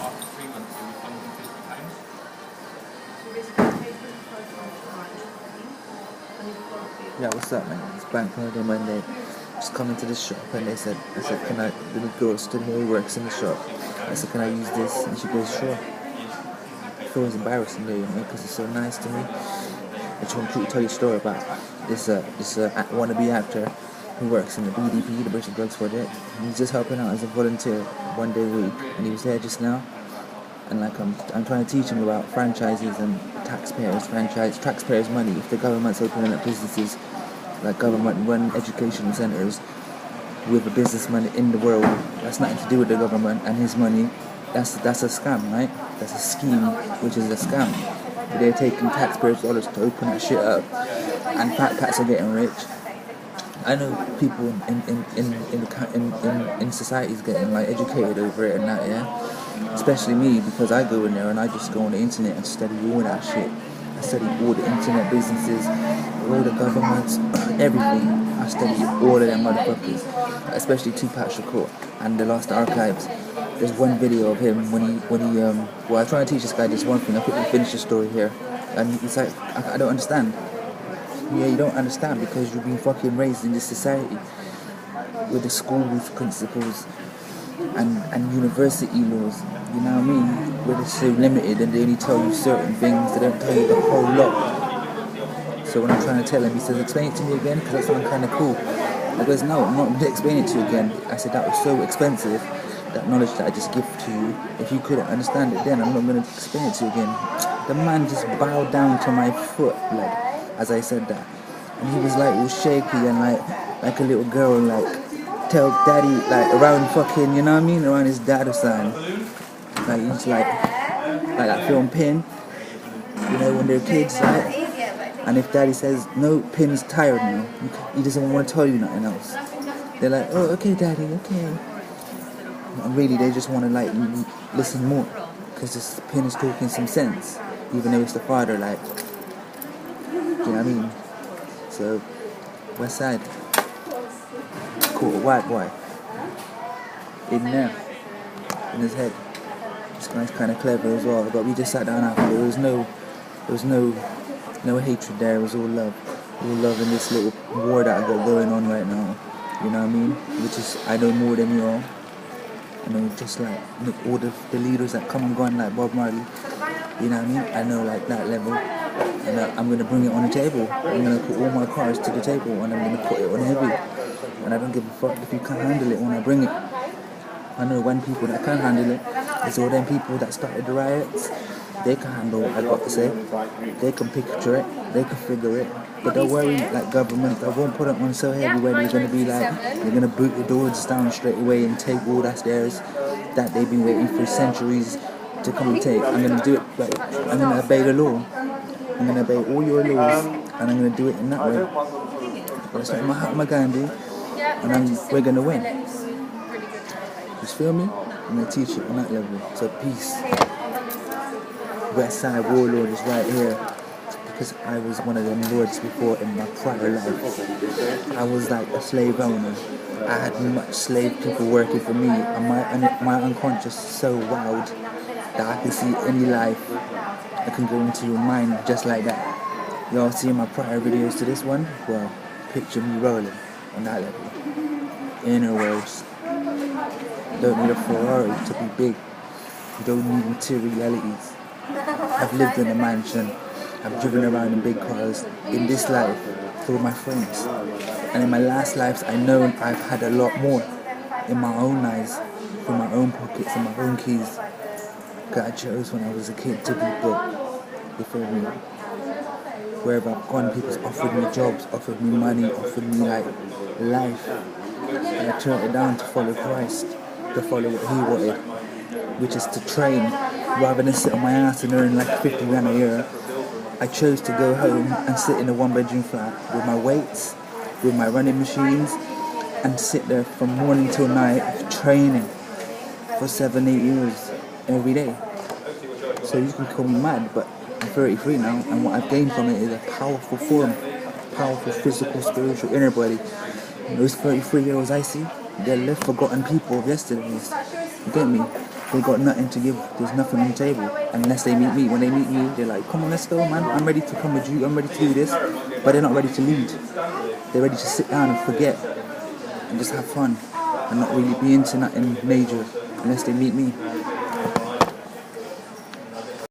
Yeah, what's up, man? It's Bank Holiday Monday. Just coming to the shop and I said, can I, the girl stood here who works in the shop. I said, can I use this? And she goes, sure. I feel it's embarrassing though, you know, because it's so nice to me. I just want to quickly tell you a story about this wannabe actor who works in the BDP, the British Drugs Project. And he's just helping out as a volunteer 1 day a week, and he was there just now. And like I'm trying to teach him about franchises and taxpayers' money. If the government's opening up businesses, like government-run education centres with a businessman in the world, that's nothing to do with the government and his money. That's a scam, right? That's a scheme, which is a scam. They're taking taxpayers' dollars to open that shit up, and fat cats are getting rich. I know people in society's getting like educated over it and that, yeah. Especially me, because I go in there and I just go on the internet and study all that shit. I study all the internet businesses, all the governments, everything. I study all of them motherfuckers, especially Tupac Shakur and the Lost Archives. There's one video of him when he well, I try to teach this guy just one thing. I quickly finish the story here, and he's like, I don't understand. Yeah, you don't understand because you've been fucking raised in this society with the school's principles and university laws, you know what I mean? Where they're so limited and they only tell you certain things, they don't tell you the whole lot. So when I'm trying to tell him, he says, explain it to me again, because that sounds kind of cool. I goes, no, I'm not going to explain it to you again. I said, that was so expensive, that knowledge that I just give to you. If you couldn't understand it then, I'm not going to explain it to you again. The man just bowed down to my foot, like, as I said that. And he was like all shaky and like a little girl, like, tell daddy, like around fucking, you know what I mean, around his dad or something. Like he's like that film Pin, you know, when they're kids, right? And if daddy says, no, Pin's tired now, he doesn't want to tell you nothing else. They're like, oh, okay daddy, okay. And really they just want to like listen more, because this Pin is talking some sense, even though it's the father, like, do you know what I mean? So, West Side. Caught a white boy in there, in his head. This guy's kind of clever as well, but we just sat down after. There was no hatred there. It was all love in this little war that I got going on right now. You know what I mean? Which is, I know more than you all. I know just like all the leaders that come and go, like Bob Marley. You know what I mean? I know like that level, and I'm gonna bring it on the table. I'm gonna put all my cards to the table, and I'm gonna put it on heavy. And I don't give a fuck if you can't handle it when I bring it. I know one people that can handle it. It's all them people that started the riots. They can handle what I got to say. They can picture it. They can figure it. But don't worry, like government, I won't put it on so heavy where they're going to be like, they're going to boot the doors down straight away and take all that's theirs that they've been waiting for centuries to come and take. I'm going to do it, like, I'm going to obey the law. I'm going to obey all your laws, and I'm going to do it in that way. That's what I'm going to do. And we're gonna win. Just feel me? I'm gonna teach you on that level. So peace. West Side Warlord is right here, because I was one of them lords before in my prior life. I was like a slave owner. I had much slave people working for me, and my unconscious is so wild that I can see any life that can go into your mind just like that. Y'all see my prior videos to this one? Well, picture me rolling on that level. Inner worlds. Don't need a Ferrari to be big. You don't need materialities. I've lived in a mansion. I've driven around in big cars. In this life, for my friends. And in my last lives, I know I've had a lot more. In my own eyes, from my own pockets and my own keys. God chose when I was a kid to be broke. You feel me? Wherever I've gone, people's offered me jobs, offered me money, offered me like life. And I turned it down to follow Christ, to follow what he wanted, which is to train rather than sit on my ass and earn like 50 grand a year. I chose to go home and sit in a 1-bedroom flat with my weights, with my running machines, and sit there from morning till night training for 7-8 years every day. So you can call me mad, but I'm 33 now, and what I've gained from it is a powerful form, powerful physical, spiritual inner body. And those 33-year-olds I see, they're left forgotten people of yesterdays. You get me? they got nothing to give. There's nothing on the table unless they meet me. When they meet me, they're like, come on, let's go, man. I'm ready to come with you. I'm ready to do this. But they're not ready to lead. They're ready to sit down and forget and just have fun and not really be into nothing major unless they meet me.